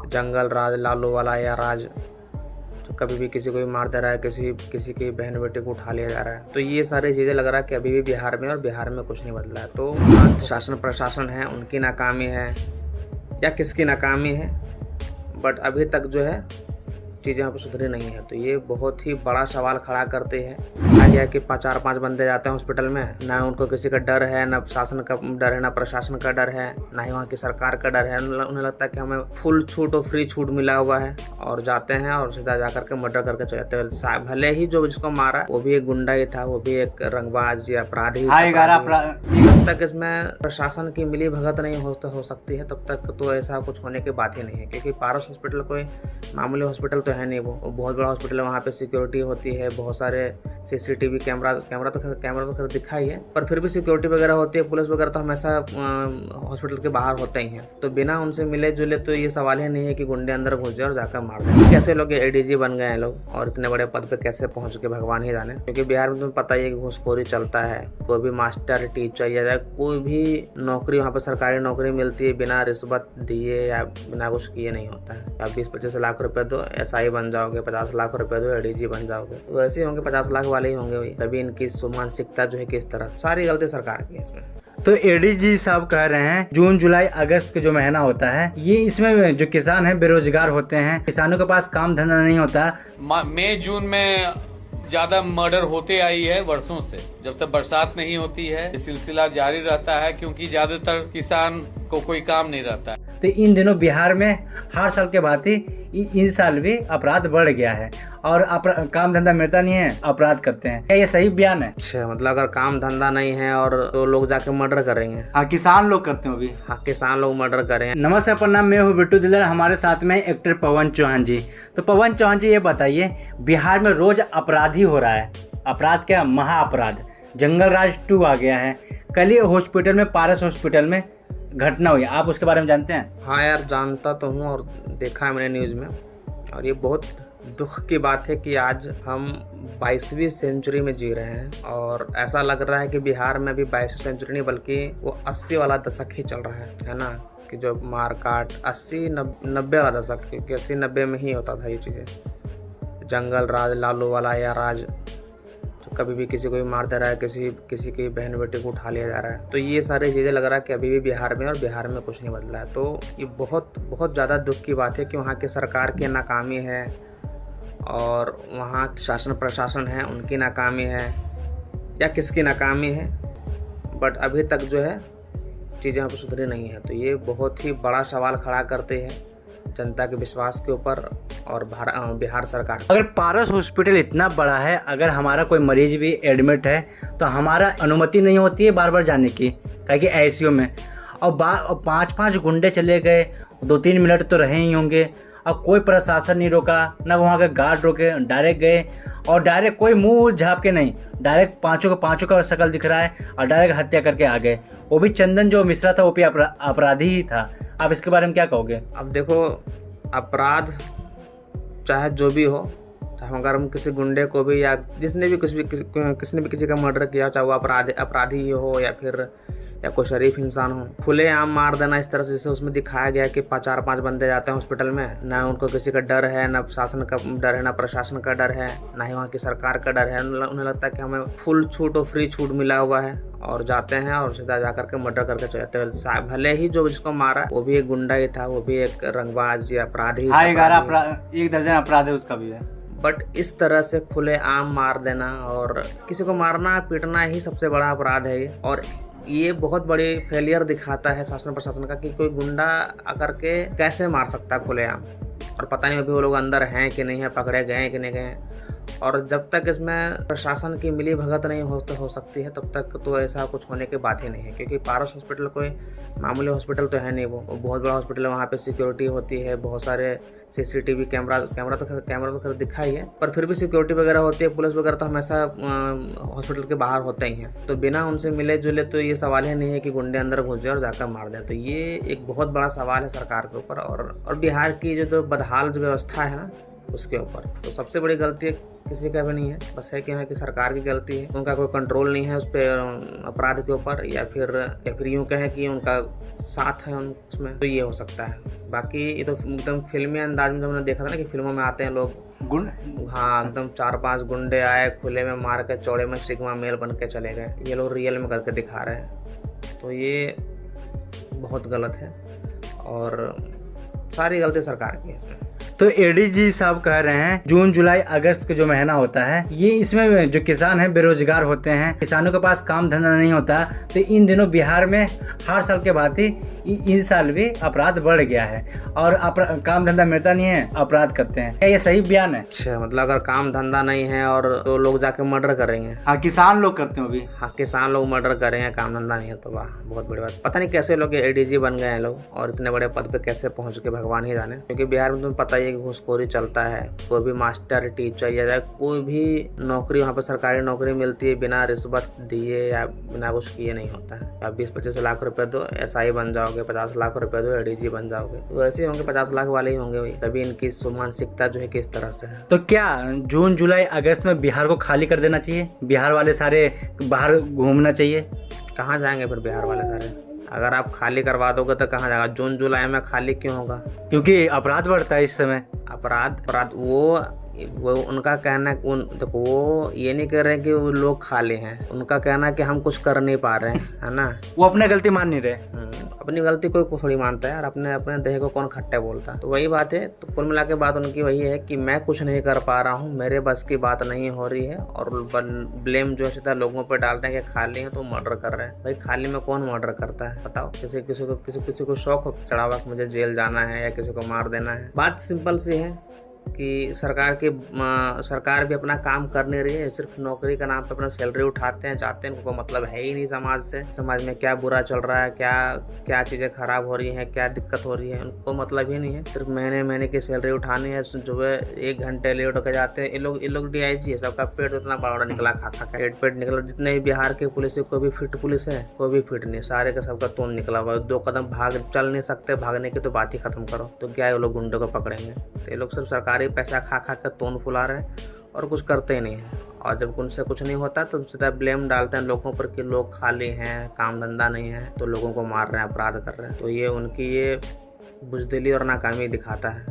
जंगल राज, लालू वाला या राज, तो कभी भी किसी को भी मार दे रहा है, किसी की बहन बेटे को उठा लिया जा रहा है। तो ये सारी चीज़ें लग रहा है कि अभी भी बिहार में, और बिहार में कुछ नहीं बदला है। तो शासन प्रशासन है, उनकी नाकामी है या किसकी नाकामी है, बट अभी तक जो है चीज़ें यहाँ पर सुधरी नहीं है। तो ये बहुत ही बड़ा सवाल खड़ा करते हैं। कहा गया कि 4-5 बंदे जाते हैं हॉस्पिटल में, ना उनको किसी का डर है, ना शासन का डर है, ना प्रशासन का डर है, ना ही वहाँ की सरकार का डर है। उन्हें लगता है कि हमें फुल छूट और फ्री छूट मिला हुआ है, और जाते हैं और सीधा जाकर के मर्डर करके चले जाते हैं। भले ही जो जिसको मारा वो भी एक गुंडा ही था, वो भी एक रंगबाज या अपराधी। जब तक इसमें प्रशासन की मिली भगत नहीं हो सकती है, तब तक तो ऐसा कुछ होने की बात ही नहीं है। क्योंकि पारस हॉस्पिटल कोई मामूली हॉस्पिटल तो है नहीं, वो बहुत बड़ा हॉस्पिटल है। वहाँ पे सिक्योरिटी होती है, बहुत सारे सीसीटीवी कैमरा तो खैर दिखा ही है, पर फिर भी सिक्योरिटी वगैरह होती है। पुलिस वगैरह तो हमेशा हॉस्पिटल के बाहर होते ही हैं। तो बिना उनसे मिले जुले तो ये सवाल ही नहीं है कि गुंडे अंदर घुस जाए और जाकर मार दें। कैसे लोग एडीजी बन गए हैं लोग, और इतने बड़े पद पे कैसे पहुंच के भगवान ही जाने। क्योंकि बिहार में तुम्हें पता ही है कि घूसखोरी चलता है। कोई भी मास्टर, टीचर या कोई भी नौकरी वहाँ पर सरकारी नौकरी मिलती है, बिना रिश्वत दिए या बिना कुछ किए नहीं होता है। आप 20-25 लाख रुपए दो SI बन जाओगे, 50 लाख रुपए दो ADG बन जाओगे। वैसे ही होंगे, 50 लाख वाले ही होंगे भाई। तभी इनकी मानसिकता जो है किस तरह, सारी गलती सरकार की है इसमें। तो एडीजी साहब कह रहे हैं जून जुलाई अगस्त का जो महीना होता है, ये इसमें जो किसान हैं बेरोजगार होते हैं, किसानों के पास काम धंधा नहीं होता। मई जून में ज्यादा मर्डर होते आई है वर्षों से। जब तक बरसात नहीं होती है ये सिलसिला जारी रहता है, क्योंकि ज्यादातर किसान को कोई काम नहीं रहता है। तो इन दिनों बिहार में हर साल के बाद ही इस साल भी अपराध बढ़ गया है, और काम धंधा मिलता नहीं है, अपराध करते हैं। क्या ये सही बयान है? अच्छा, मतलब अगर काम धंधा नहीं है और तो लोग जाके मर्डर करेंगे। हाँ, किसान लोग करते हैं अभी। हाँ, किसान लोग मर्डर करें। नमस्कार, प्रणाम, मैं हूँ बिट्टू दिलर। हमारे साथ में एक्टर पवन चौहान जी। तो पवन चौहान जी, ये बताइए, बिहार में रोज अपराधी हो रहा है। अपराध क्या, महाअपराध। जंगल राज 2 आ गया है। कल ही हॉस्पिटल में, पारस हॉस्पिटल में घटना हुई, आप उसके बारे में जानते हैं? हाँ यार, जानता तो हूँ और देखा है मैंने न्यूज़ में। और ये बहुत दुख की बात है कि आज हम 22वीं सेंचुरी में जी रहे हैं, और ऐसा लग रहा है कि बिहार में भी 22वीं सेंचुरी नहीं बल्कि वो 80 वाला दशक ही चल रहा है ना। कि जो मार काट 80-90 वाला दशक, क्योंकि 80-90 में ही होता था ये चीज़ें। जंगल राज, लालू वाला या राज, तो कभी भी किसी को भी मार दे रहा है, किसी की बहन बेटे को उठा लिया जा रहा है। तो ये सारी चीज़ें लग रहा है कि अभी भी बिहार में, और बिहार में कुछ नहीं बदला है। तो ये बहुत ज़्यादा दुख की बात है कि वहाँ की सरकार की नाकामी है, और वहाँ शासन प्रशासन है, उनकी नाकामी है या किसकी नाकामी है, बट अभी तक जो है चीज़ें यहाँ पर सुधरी नहीं है। तो ये बहुत ही बड़ा सवाल खड़ा करते हैं जनता के विश्वास के ऊपर और बिहार सरकार। अगर पारस हॉस्पिटल इतना बड़ा है, अगर हमारा कोई मरीज भी एडमिट है तो हमारा अनुमति नहीं होती है बार बार जाने की, क्योंकि ICU में। और 5-5 गुंडे चले गए, 2-3 मिनट तो रहे ही होंगे, और कोई प्रशासन नहीं रोका, ना वहाँ के गार्ड रोके, डायरेक्ट गए, और डायरेक्ट कोई मुंह झाँप के नहीं, डायरेक्ट पांचों का शक्ल दिख रहा है, और डायरेक्ट हत्या करके आ गए। वो भी चंदन जो मिश्रा था वो भी अपराधी ही था। आप इसके बारे में क्या कहोगे? अब देखो, अपराध चाहे जो भी हो, अगर हम किसी गुंडे को भी या किसी ने भी किसी का मर्डर किया, चाहे वो अपराधी ही हो या कोई शरीफ इंसान हो, खुलेआम मार देना इस तरह से, जैसे उसमें दिखाया गया कि 4-5 बंदे जाते हैं हॉस्पिटल में, ना उनको किसी का डर है, ना शासन का डर है, ना प्रशासन का डर है, ना ही वहाँ की सरकार का डर है। उन्हें लगता है कि हमें फुल छूट और फ्री छूट मिला हुआ है, और जाते हैं और सीधा जाकर के मर्डर करके चले जाते हैं। भले ही जो जिसको मारा वो भी एक गुंडा ही था, वो भी एक रंगबाज या अपराधी। 1 दर्जन अपराध है उसका भी है। बट इस तरह से खुलेआम मार देना, और किसी को मारना पीटना ही सबसे बड़ा अपराध है। और ये बहुत बड़ी फेलियर दिखाता है शासन प्रशासन का कि कोई गुंडा आकर के कैसे मार सकता है खुलेआम, और पता नहीं अभी वो लोग अंदर हैं कि नहीं है, पकड़े गए हैं कि नहीं गए। और जब तक इसमें प्रशासन की मिली भगत नहीं हो सकती है, तब तक तो ऐसा कुछ होने की बात ही नहीं है। क्योंकि पारस हॉस्पिटल कोई मामूली हॉस्पिटल तो है नहीं, वो बहुत बड़ा हॉस्पिटल है। वहाँ पे सिक्योरिटी होती है, बहुत सारे सीसीटीवी कैमरा तो खैर दिखा ही है, पर फिर भी सिक्योरिटी वगैरह होती है। पुलिस वगैरह तो हमेशा हॉस्पिटल के बाहर होते ही हैं। तो बिना उनसे मिले जुले तो ये सवाल ही नहीं है कि गुंडे अंदर घुस जाए और जाकर मार दें। तो ये एक बहुत बड़ा सवाल है सरकार के ऊपर, और बिहार की जो बदहाल जो व्यवस्था है ना, उसके ऊपर। तो सबसे बड़ी गलती किसी का भी नहीं है, बस है कि यहाँ की सरकार की गलती है, उनका कोई कंट्रोल नहीं है उस पर अपराध के ऊपर, या फिर यूँ कहें कि उनका साथ है उसमें, तो ये हो सकता है। बाकी ये तो एकदम फिल्मी अंदाज में, जब हमने देखा था ना कि फिल्मों में आते हैं लोग हाँ एकदम 4-5 गुंडे आए, खुले में मार के चौड़े में सिग्मा मेल बन के चले गए, ये लोग रियल में करके दिखा रहे हैं। तो ये बहुत गलत है और सारी गलती सरकार की है इसमें। तो एडीजी साहब कह रहे हैं जून जुलाई अगस्त का जो महीना होता है, ये इसमें जो किसान हैं बेरोजगार होते हैं, किसानों के पास काम धंधा नहीं होता, तो इन दिनों बिहार में हर साल के बाद ही इस साल भी अपराध बढ़ गया है और काम धंधा मिलता नहीं है, अपराध करते हैं। क्या ये सही बयान है? अच्छा, मतलब अगर काम धंधा नहीं है और तो लोग जाके मर्डर करेंगे? हाँ, किसान लोग करते हैं अभी। हाँ, किसान लोग मर्डर करेंगे, काम धंधा नहीं है तो वाह, बहुत बड़ी बात। पता नहीं कैसे लोग एडीजी बन गए हैं लोग, और इतने बड़े पद पे कैसे पहुंच के भगवान ही जाने। क्योंकि बिहार में तुम्हें पता ही है कि घूसखोरी चलता है। कोई भी मास्टर, टीचर या कोई भी नौकरी वहाँ पर सरकारी नौकरी मिलती है, बिना रिश्वत दिए या बिना कुछ किए नहीं होता है। आप 20-25 लाख रुपए दो SI बन जाओगे, 50 लाख रुपए दो एडीजी बन जाओगे, तो वैसे ही होंगे 50 लाख वाले ही होंगे भाई। तभी इनकी मानसिकता जो है किस तरह से है। तो क्या जून जुलाई अगस्त में बिहार को खाली कर देना चाहिए? बिहार वाले सारे बाहर घूमना चाहिए? कहाँ जाएंगे फिर बिहार वाले सारे? अगर आप खाली करवा दोगे तो कहाँ जाएगा? जून जुलाई में खाली क्यों होगा? क्योंकि अपराध बढ़ता है इस समय। अपराध वो उनका कहना देखो, वो ये नहीं कह रहे कि वो लोग खाली हैं, उनका कहना कि हम कुछ कर नहीं पा रहे हैं, है ना। वो अपने गलती मान नहीं रहे। अपनी गलती कोई थोड़ी मानता है यार, अपने देह को कौन खट्टे बोलता है। तो वही बात है। तो कुल मिला के बात उनकी वही है कि मैं कुछ नहीं कर पा रहा हूँ, मेरे बस की बात नहीं हो रही है, और ब्लेम जो है सीधा लोगों पर डाल रहे हैं कि खाली है तो मर्डर कर रहे हैं। भाई खाली में कौन मर्डर करता है बताओ? किसी को शौक चढ़ा हुआ मुझे जेल जाना है या किसी को मार देना है। बात सिंपल सी है कि सरकार भी अपना काम कर नहीं रही है, सिर्फ नौकरी का नाम पे अपना सैलरी उठाते हैं, जाते हैं, उनको मतलब है ही नहीं समाज से, समाज में क्या बुरा चल रहा है, क्या चीज़ें खराब हो रही हैं, क्या दिक्कत हो रही है, उनको मतलब ही नहीं है। सिर्फ महीने की सैलरी उठानी है, जो है 1 घंटे लेट होकर जाते हैं। ये लोग DIG है, सबका पेट इतना बड़ा निकला खा पेट निकला। जितने भी बिहार के पुलिस है, कोई भी फिट पुलिस है, कोई भी फिट नहीं, सारे का सबका तोन निकला हुआ है। 2 कदम चल नहीं सकते, भागने की तो बात ही खत्म करो। तो क्या ये लोग गुंडों को पकड़ेंगे? तो ये लोग सिर्फ सरकारी पैसा खा के तोन फुला रहे हैं और कुछ करते ही नहीं है। और जब उनसे कुछ नहीं होता तो सीधा ब्लेम डालते हैं लोगों पर कि लोग खाली हैं, काम धंधा नहीं है, तो लोगों को मार रहे हैं, अपराध कर रहे हैं। तो ये उनकी ये बुजदिली और नाकामी दिखाता है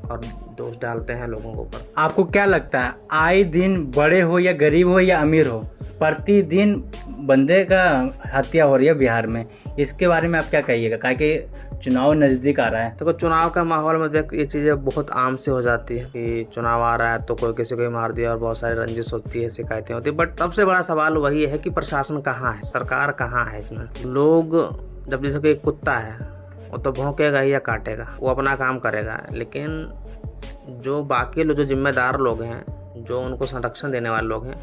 और दोष डालते हैं लोगों के ऊपर। आपको क्या लगता है, आए दिन बड़े हो या गरीब हो या अमीर हो, प्रतिदिन बंदे का हत्या हो रही है बिहार में, इसके बारे में आप क्या कहिएगा? क्या कि चुनाव नज़दीक आ रहा है। देखो, चुनाव का माहौल में देख ये चीज़ें बहुत आम से हो जाती है कि चुनाव आ रहा है तो कोई किसी को ही मार दिया और बहुत सारी रंजिश होती है, शिकायतें होती है। बट सबसे बड़ा सवाल वही है कि प्रशासन कहाँ है, सरकार कहाँ है इसमें। लोग जब जैसे कि कुत्ता है, वो तो भौंकेगा या काटेगा, वो अपना काम करेगा, लेकिन जो बाकी लोग, जो जिम्मेदार लोग हैं, जो उनको संरक्षण देने वाले लोग हैं,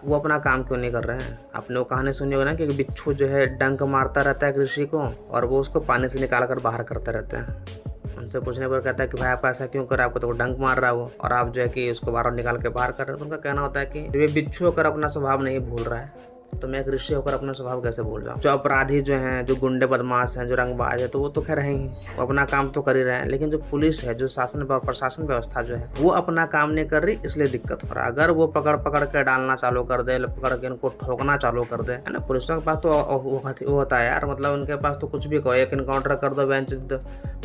वो अपना काम क्यों नहीं कर रहे हैं? आपने वो कहानी सुनी होगी ना कि बिच्छू जो है डंक मारता रहता है कृषि को, और वो उसको पानी से निकाल कर बाहर करते रहते हैं। उनसे पूछने पर कहता है कि भाई आप ऐसा क्यों कर रहे हैं, आपको तो डंक मार रहा है वो, और आप जो है कि उसको बाहर निकाल के बाहर कर रहे हो। तो उनका कहना होता है कि जब ये बिच्छू होकर अपना स्वभाव नहीं भूल रहा है, तो मैं कृषि होकर अपना स्वभाव कैसे भूल जाऊँ। जो अपराधी जो हैं, जो गुंडे बदमाश हैं, जो रंगबाज है, तो वो तो खैर हैं ही, वो अपना काम तो कर ही रहे हैं। लेकिन जो पुलिस है, जो प्रशासन व्यवस्था जो है, वो अपना काम नहीं कर रही, इसलिए दिक्कत हो रहा है। अगर वो पकड़ के डालना चालू कर दे, पकड़ के इनको ठोकना चालू कर दे, है ना। पुलिसों के पास तो वो होता है यार, मतलब उनके पास तो कुछ भी कहो, एक इनकाउंटर कर दो, बेंच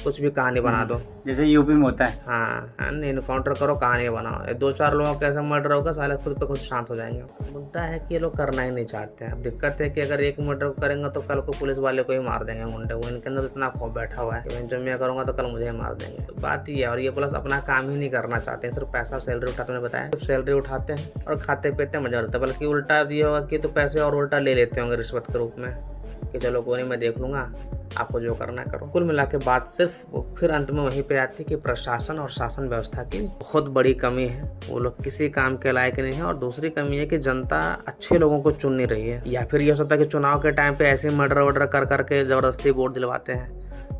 कुछ भी कहानी बना दो, जैसे यूपी में होता है। हाँ, इनकाउंटर करो, कहानी बनाओ, 2-4 लोगों का ऐसा मर्डर होगा, साले खुद पे खुद शांत हो जाएंगे। मुद्दा है कि ये लोग करना ही नहीं चाहते हैं। दिक्कत है कि अगर एक मर्डर करेंगे तो कल को पुलिस वाले को ही मार देंगे गुंडे। वो इनके अंदर इतना खौफ बैठा हुआ है, जो मैं करूंगा तो कल मुझे ही मार देंगे। तो बात ये है। और ये प्लस अपना काम ही नहीं करना चाहते हैं, सिर्फ पैसा सैलरी उठाते हैं। बताया, सिर्फ सैलरी उठाते हैं और खाते पीते मजा आता है। बल्कि उल्टा ये होगा कि तो पैसे और उल्टा ले लेते होंगे रिश्वत के रूप में कि चलो कोई नहीं, मैं देख लूंगा, आपको जो करना है करो। कुल मिला के बात सिर्फ फिर अंत में वहीं पे आती है कि प्रशासन और शासन व्यवस्था की बहुत बड़ी कमी है। वो लोग किसी काम के लायक नहीं है। और दूसरी कमी है कि जनता अच्छे लोगों को चुन नहीं रही है। या फिर ये हो सकता है कि चुनाव के टाइम पे ऐसे मर्डर वर्डर कर करके जबरदस्ती वोट दिलवाते हैं,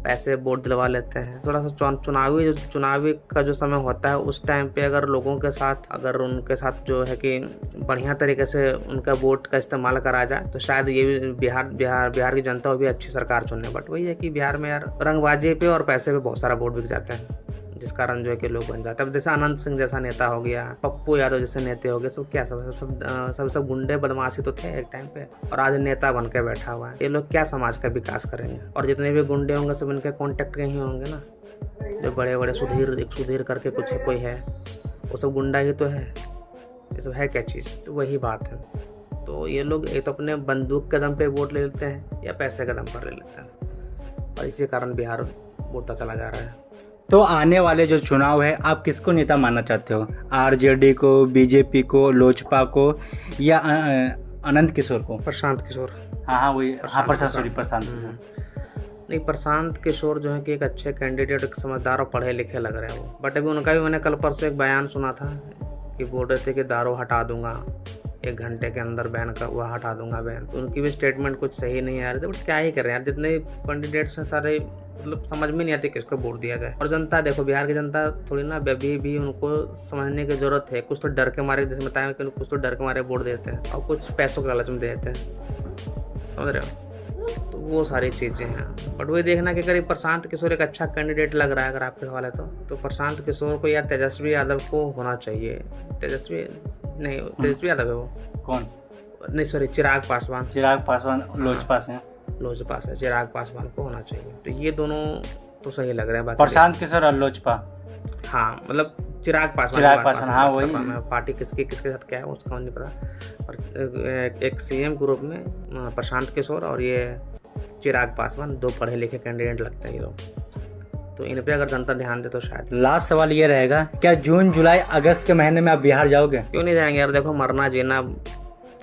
पैसे वोट दिलवा लेते हैं। थोड़ा सा चुनावी का जो समय होता है उस टाइम पे अगर लोगों के साथ, अगर उनके साथ जो है कि बढ़िया तरीके से उनका वोट का इस्तेमाल करा जाए तो शायद ये भी बिहार की जनता को भी अच्छी सरकार चुनने। बट वही है कि बिहार में यार रंगबाजी पे और पैसे पे बहुत सारा वोट बिक जाते हैं। जिस कारण जो है कि लोग बन जाते हैं। अब जैसे अनंत सिंह जैसा नेता हो गया, पप्पू यादव जैसे नेता हो गए, सब क्या सब गुंडे बदमाशी तो थे एक टाइम पे, और आज नेता बन के बैठा हुआ है। ये लोग क्या समाज का विकास करेंगे? और जितने भी गुंडे होंगे सब इनके कॉन्टेक्ट के ही होंगे ना, जो बड़े बड़े सुधीर करके कुछ है, कोई है, वो सब गुंडा ही तो है। ये सब है क्या चीज़? तो वही बात है। तो ये लोग एक तो अपने बंदूक के दम पे वोट ले लेते हैं या पैसे के दम पर ले लेते हैं, और इसी कारण बिहार बढ़ता चला जा रहा है। तो आने वाले जो चुनाव है, आप किसको नेता मानना चाहते हो? आरजेडी को, बीजेपी को, लोजपा को, या अनंत किशोर को? प्रशांत किशोर। हाँ वही, हाँ प्रशांत किशोर। नहीं, प्रशांत किशोर जो है कि एक अच्छे कैंडिडेट, समझदार और पढ़े लिखे लग रहे हैं वो। बट अभी उनका भी मैंने कल परसों एक बयान सुना था कि बोल रहे थे कि दारू हटा दूंगा 1 घंटे के अंदर, बैन का वह हटा दूंगा बैन। तो उनकी भी स्टेटमेंट कुछ सही नहीं आ रही थी। बट क्या ही कर रहे हैं यार, जितने कैंडिडेट्स हैं सारे, मतलब समझ में नहीं आती किसको वोट दिया जाए। और जनता देखो, बिहार की जनता थोड़ी ना, अभी भी उनको समझने की जरूरत है। कुछ तो डर के मारे, जैसे बताया कि कुछ तो डर के मारे वोट देते हैं, और कुछ पैसों के लालच में देते हैं, समझ रहे हो? तो वो सारी चीज़ें हैं। बट वही देखना कि अगर प्रशांत किशोर एक अच्छा कैंडिडेट लग रहा है, अगर आपके सवाल है तो प्रशांत किशोर को या तेजस्वी यादव को होना चाहिए। तेजस्वी यादव है वो, कौन? नहीं सॉरी, चिराग पासवान लोजपा से चिराग पासवान को होना चाहिए। तो ये दोनों तो सही लग रहे हैं। बाकी प्रशांत किशोर और लोजपा, हाँ मतलब चिराग पासवान, हाँ वही। पार्टी किसके साथ क्या है उसका नहीं पता। और एक सीएम ग्रुप में प्रशांत किशोर और ये चिराग पासवान, 2 पढ़े लिखे कैंडिडेट लगते हैं ये लोग। तो इन पे अगर जनता ध्यान दे तो शायद। लास्ट सवाल ये रहेगा, क्या जून जुलाई अगस्त के महीने में आप बिहार जाओगे? क्यों नहीं जाएंगे यार? देखो, मरना जीना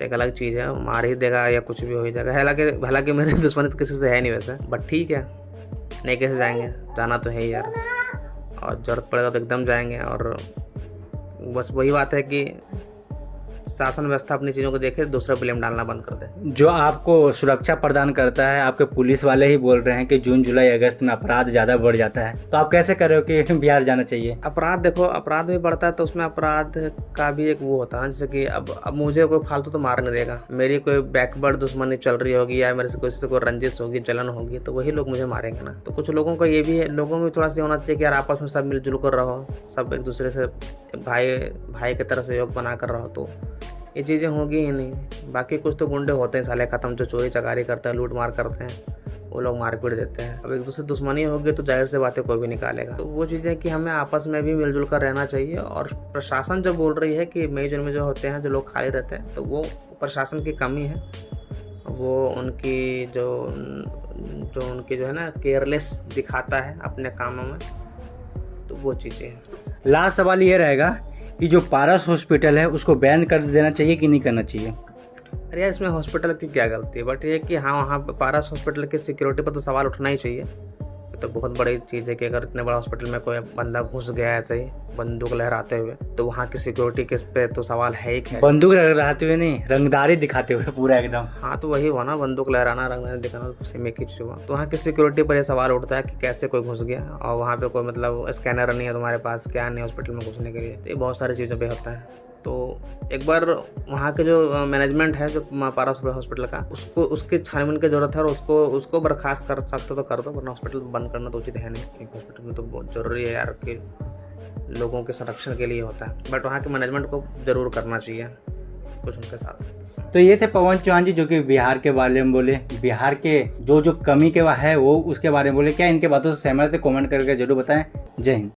एक अलग चीज़ है, मार ही देगा या कुछ भी हो ही जाएगा। हालांकि मेरे दुश्मनी तो किसी से है नहीं वैसे, बट ठीक है, नहीं कैसे जाएंगे, जाना तो है ही यार। और ज़रूरत पड़ेगा तो एकदम जाएंगे। और बस वही बात है कि शासन व्यवस्था अपनी चीज़ों को देखे, दूसरा ब्लेम डालना बंद कर दे। जो आपको सुरक्षा प्रदान करता है, आपके पुलिस वाले ही बोल रहे हैं कि जून जुलाई अगस्त में अपराध ज़्यादा बढ़ जाता है, तो आप कैसे कर रहे हो कि बिहार जाना चाहिए? अपराध देखो, अपराध भी बढ़ता है तो उसमें अपराध का भी एक वो होता है, जैसे कि अब मुझे कोई फालतू तो मार नहीं देगा। मेरी कोई बैकवर्ड दुश्मनी चल रही होगी या मेरे से किसी से कोई रंजिश होगी, जलन होगी, तो वही लोग मुझे मारेंगे ना। तो कुछ लोगों का ये भी है, लोगों में थोड़ा सा होना चाहिए कि यार आपस में सब मिलजुल कर रहो, सब एक दूसरे से भाई की तरह सहयोग बना कर रहो, तो ये चीज़ें होगी ही नहीं। बाकी कुछ तो गुंडे होते हैं साले खत्म, जो चोरी चकारी करते हैं, लूट मार करते हैं, वो लोग मारपीट देते हैं। अब एक दूसरे दुश्मनी होगी तो जाहिर से बातें कोई भी निकालेगा। तो वो चीज़ें कि हमें आपस में भी मिलजुल कर रहना चाहिए। और प्रशासन जब बोल रही है कि मई जून में जो होते हैं, जो लोग खाली रहते हैं, तो वो प्रशासन की कमी है, वो उनकी जो उनकी जो है ना केयरलेस दिखाता है अपने कामों में, तो वो चीज़ें हैं। लास्ट सवाल ये रहेगा कि जो पारस हॉस्पिटल है उसको बैन कर देना चाहिए कि नहीं करना चाहिए? अरे यार, इसमें हॉस्पिटल की क्या गलती है? बट ये कि हाँ, वहाँ पारस हॉस्पिटल की सिक्योरिटी पर तो सवाल उठना ही चाहिए। ये तो बहुत बड़ी चीज़ है कि अगर इतने बड़ा हॉस्पिटल में कोई बंदा घुस गया ऐसे ही बंदूक लहराते हुए, तो वहाँ की सिक्योरिटी के पे तो सवाल है ही। बंदूक लहराते हुए नहीं, रंगदारी दिखाते हुए पूरा एकदम। हाँ, तो वही हुआ ना, बंदूक लहराना, रंगदारी दिखाना, सेम एक ही चीज़ हुआ। तो वहाँ की सिक्योरिटी पर यह सवाल उठता है कि कैसे कोई घुस गया, और वहाँ पे कोई मतलब स्कैनर नहीं है तुम्हारे पास, क्या नहीं हॉस्पिटल में घुसने के लिए। तो ये बहुत सारी चीज़ों पर होता है। तो एक बार वहाँ के जो मैनेजमेंट है, जो पारस हॉस्पिटल का, उसके छानबीन की जरूरत है, और उसको बर्खास्त कर सकते तो कर दो, वरना हॉस्पिटल बंद करना तो उचित है नहीं। हॉस्पिटल में तो बहुत ज़रूरी है यार कि लोगों के संरक्षण के लिए होता है, बट वहाँ के मैनेजमेंट को ज़रूर करना चाहिए कुछ उनके साथ। तो ये थे पवन चौहान जी, जो कि बिहार के बारे में बोले, बिहार के जो कमी के है वो उसके बारे में बोले। क्या इनके बातों से सहमत है? कमेंट करके जरूर बताएं। जय हिंद।